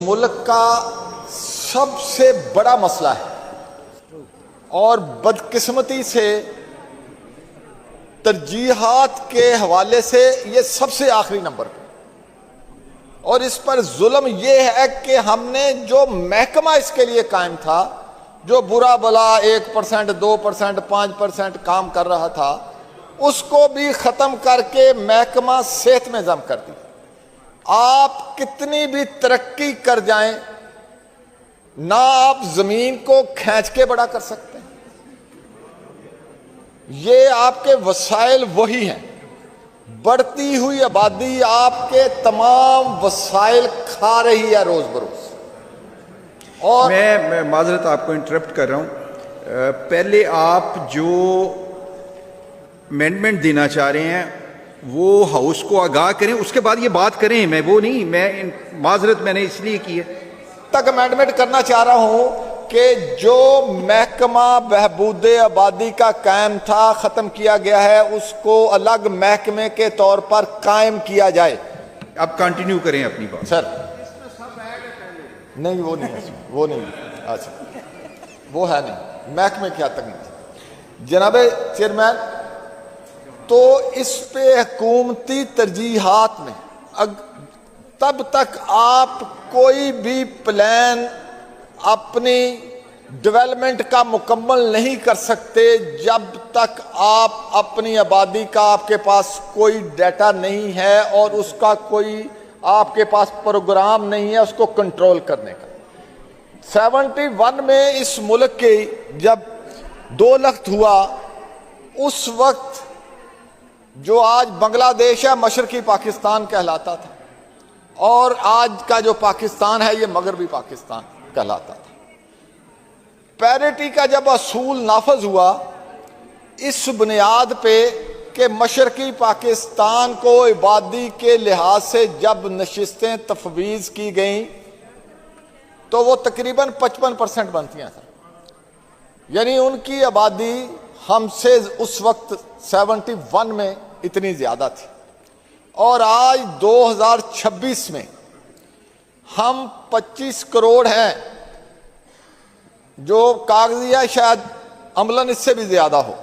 मुल्क का सबसे बड़ा मसला है और बदकिस्मती से तरजीहात के हवाले से ये सबसे आखिरी नंबर पे। और इस पर जुल्म ये है कि हमने जो महकमा इसके लिए कायम था, जो बुरा भला 1%, 2%, 5% काम कर रहा था, उसको भी ख़त्म करके महकमा सेहत में जम कर दी। आप कितनी भी तरक्की कर जाएं, ना आप जमीन को खींच के बड़ा कर सकते हैं। ये आपके वसाइल वही हैं। बढ़ती हुई आबादी आपके तमाम वसाइल खा रही है रोज बरोज। और मैं माजरत आपको इंटरप्ट कर रहा हूं। पहले आप जो अमेंडमेंट देना चाह रहे हैं वो हाउस को आगाह करें, उसके बाद ये बात करें। मैं माजरत मैंने इसलिए की है तक अमेंडमेंट करना चाह रहा हूं कि जो महकमा बहबूद आबादी का कायम था, खत्म किया गया है, उसको अलग महकमे के तौर पर कायम किया जाए। आप कंटिन्यू करें अपनी बात। सर नहीं, वो नहीं है, वो नहीं है। अच्छा, वो है नहीं, महकमे की हद तक नहीं। जनाब चेयरमैन, तो इस पे हुकूमती तरजीहात में तब तक आप कोई भी प्लान अपनी डेवलपमेंट का मुकम्मल नहीं कर सकते जब तक आप अपनी आबादी का आपके पास कोई डाटा नहीं है और उसका कोई आपके पास प्रोग्राम नहीं है उसको कंट्रोल करने का। 71 में इस मुल्क के जब 2 लाख हुआ, उस वक्त जो आज बांग्लादेश है मशरकी पाकिस्तान कहलाता था, और आज का जो पाकिस्तान है ये मगरबी पाकिस्तान कहलाता था। पैरिटी का जब असूल नाफज हुआ इस बुनियाद पे कि मशरकी पाकिस्तान को आबादी के लिहाज से जब नशिस्तें तफवीज़ की गई तो वो तकरीबन 55% बनती हैं सर। यानी उनकी आबादी हमसे उस वक्त 71 में इतनी ज़्यादा थी, और आज 2026 में हम 25 करोड़ हैं, जो कागजिया शायद अमलन इससे भी ज़्यादा हो,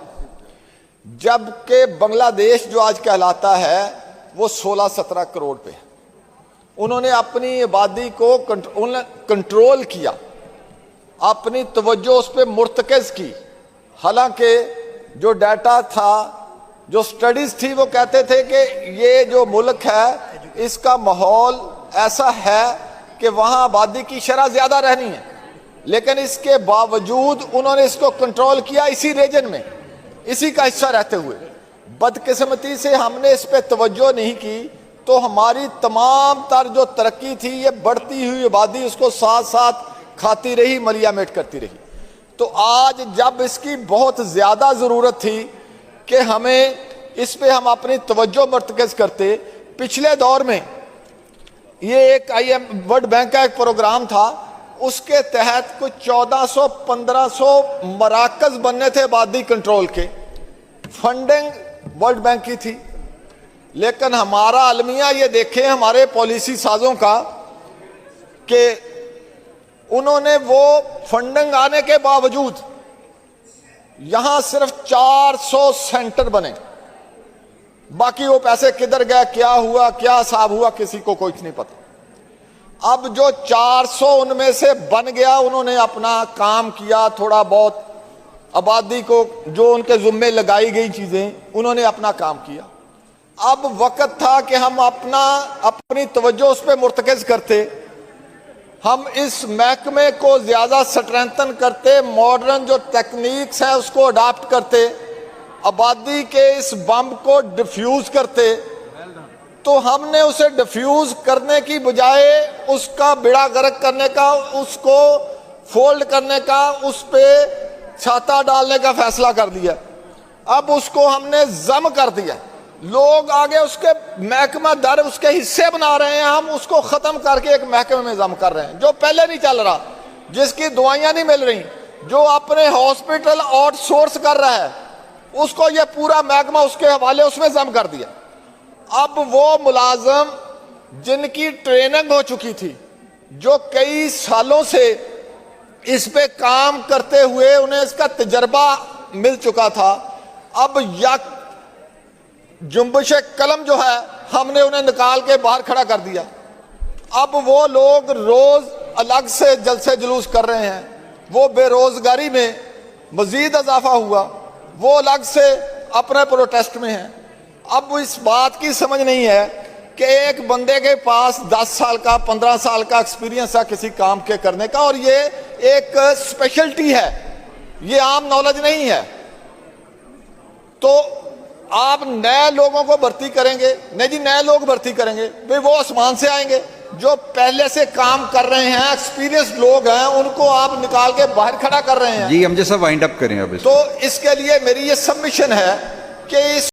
जबकि बांग्लादेश जो आज कहलाता है वो 16-17 करोड़ पे है। उन्होंने अपनी आबादी को कंट्रोल किया, अपनी तवज्जो उस पर मुर्तकज़ की। हालांकि जो डाटा था, जो स्टडीज थी, वो कहते थे कि ये जो मुल्क है इसका माहौल ऐसा है कि वहाँ आबादी की शरह ज़्यादा रहनी है, लेकिन इसके बावजूद उन्होंने इसको कंट्रोल किया इसी रीजन में, इसी का हिस्सा रहते हुए। बदकिस्मती से हमने इस पर तवज्जो नहीं की, तो हमारी तमाम तर जो तरक्की थी ये बढ़ती हुई आबादी उसको साथ साथ खाती रही, मलियामेट करती रही। तो आज जब इसकी बहुत ज़्यादा ज़रूरत थी कि हमें इस पे हम अपनी तवज्जो मर्तकज़ करते, पिछले दौर में ये एक वर्ल्ड बैंक का एक प्रोग्राम था, उसके तहत कुछ 1400-1500 मराकज़ बनने थे आबादी कंट्रोल के। फंडिंग वर्ल्ड बैंक की थी, लेकिन हमारा अलमिया ये देखें हमारे पॉलिसी साजों का कि उन्होंने वो फंडिंग आने के बावजूद यहां सिर्फ 400 सेंटर बने। बाकी वो पैसे किधर गए, क्या हुआ, क्या हिसाब हुआ, किसी को कुछ नहीं पता। अब जो 400 उनमें से बन गया, उन्होंने अपना काम किया, थोड़ा बहुत आबादी को जो उनके जुम्मे लगाई गई चीजें उन्होंने अपना काम किया। अब वक्त था कि हम अपनी तवज्जो उस पर मुर्तकज़ करते, हम इस महकमे को ज्यादा स्ट्रेंथन करते, मॉडर्न जो टेक्निक्स हैं उसको अडॉप्ट करते, आबादी के इस बम को डिफ्यूज करते। तो हमने उसे डिफ्यूज करने की बजाय उसका बेड़ा गर्क करने का, उसको फोल्ड करने का, उस पे छाता डालने का फैसला कर दिया। अब उसको हमने जम कर दिया, लोग आगे उसके महकमा दर उसके हिस्से बना रहे हैं, हम उसको खत्म करके एक महकमे में जम कर रहे हैं जो पहले नहीं चल रहा, जिसकी दवाइयां नहीं मिल रही, जो अपने हॉस्पिटल आउटसोर्स कर रहा है, उसको ये पूरा महकमा उसके हवाले उसमें जम कर दिया। अब वो मुलाजम जिनकी ट्रेनिंग हो चुकी थी, जो कई सालों से इस पे काम करते हुए उन्हें इसका तजर्बा मिल चुका था, अब यक जुम्बिश कलम जो है हमने उन्हें निकाल के बाहर खड़ा कर दिया। अब वो लोग रोज अलग से जलसे जुलूस कर रहे हैं, वो बेरोजगारी में मजीद इजाफा हुआ, वो अलग से अपने प्रोटेस्ट में हैं। अब इस बात की समझ नहीं है कि एक बंदे के पास 10 साल का 15 साल का एक्सपीरियंस है किसी काम के करने का, और ये एक स्पेशलिटी है, ये आम नॉलेज नहीं है। तो आप नए लोगों को भर्ती करेंगे? नहीं जी, नए लोग भर्ती करेंगे भाई वो आसमान से आएंगे? जो पहले से काम कर रहे हैं, एक्सपीरियंस्ड लोग हैं, उनको आप निकाल के बाहर खड़ा कर रहे हैं। जी हम जैसा वाइंड अप करें अब तो इसके लिए मेरी ये सबमिशन है कि इस